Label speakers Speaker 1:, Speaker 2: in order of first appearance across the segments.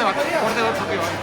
Speaker 1: bat, borde bat zati bat.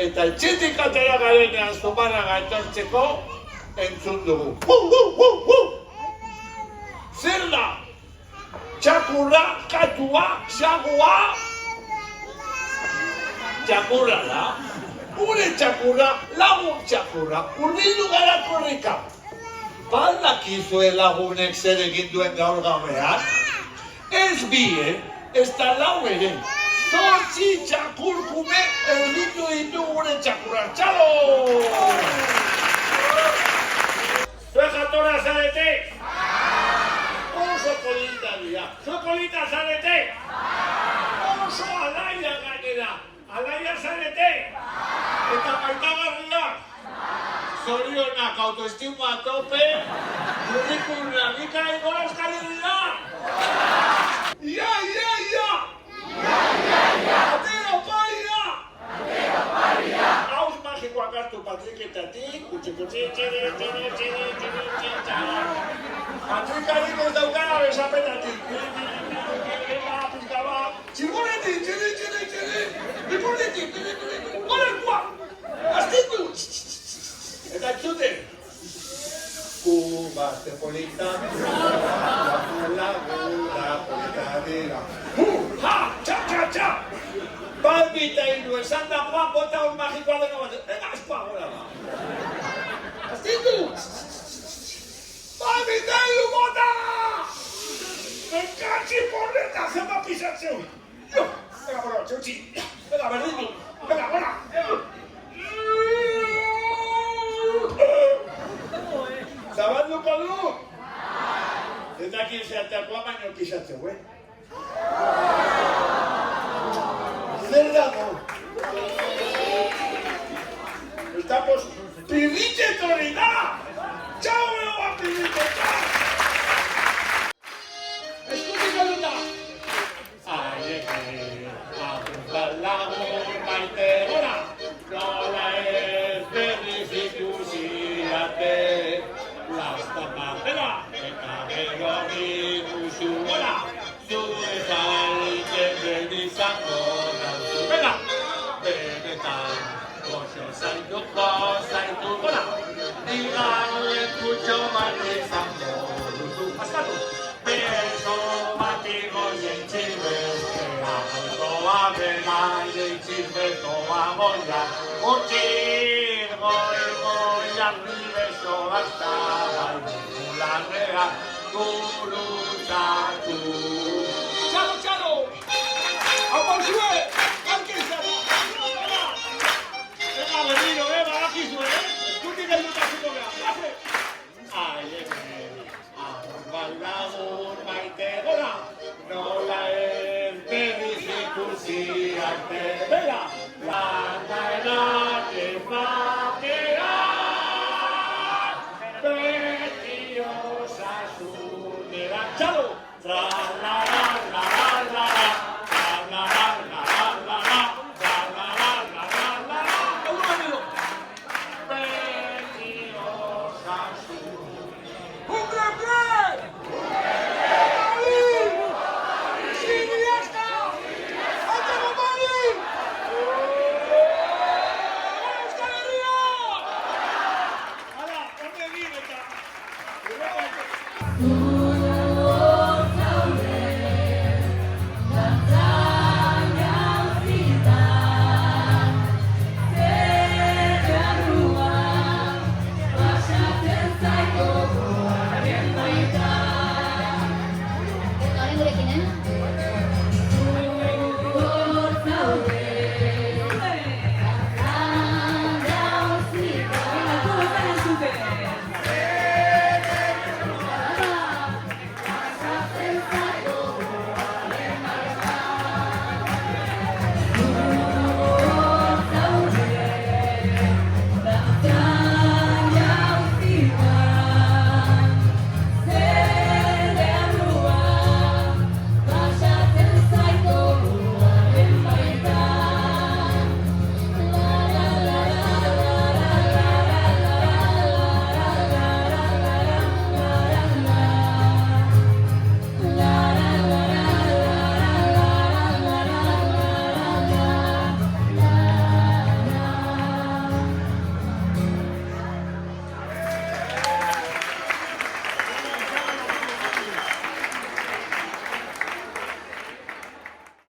Speaker 2: Eta etxetik atera garenean Zumarraga etortzeko entzun dugu. Zer da? Txakurra, katua, xagua? Txakurra da. Gure txakurra, lagun txakurra, urbildu gara korrika. Baldakizue lagunek zer egin duen gaur gauean? Ez bie, ez da lau ere. Zortzi txakurkume erditu ditu gure txakurra. Txalo! Zue jatorra zarete? Oso polita dira. Zue polita zarete? Oso alaia gainera. Alaia zarete? Eta maitagarriak? Zorionak autoestima tope, curriculumra bikain Euskal Herria! Ia! Atero paria! Hauz magikoak hartu patriketatik, kutsi, patrikarik ez daukara besapetatik. Txirgonetik, ipurnetik, gorelkoa! Aztitu! Eta entzuten! Kubazte polita, la polita dira. Ha! Txa! Palpita hiru, esan da Juan bota un magikoa deno bat. Ega, espoa gora ba. Aztitu! Palpita hiru bota! Enkatxi porreta zema pisatzeu! Ega, bora, txutxi! Ega, berdindu! Ega, bora! Zabalduko du? Ez dakien zehateakoa baino pisatzeu, Zer dago? Estamos pirritxetori da! Txau egoa pirritxeta! Eskutik eluta! Aileke, lagun maite gora! Nola ez berriz ikusi arte! Lastamapera, eta gero ikusi gora! Zure zaiten berdizango nauzu bera! Benetan, goxo zaitu gora! Digarren kutxo bat izango duzu askatu! Beso bat igoien txibestea, gozoa bera itxibetoa goia! Utxir goiak ni beso hasta baimularrea gurutzatu. Txalo! Hau pausue! Alkizara! Ega berriro, badakizue, eskutik eldutatuko gara! Ai,
Speaker 1: Kasu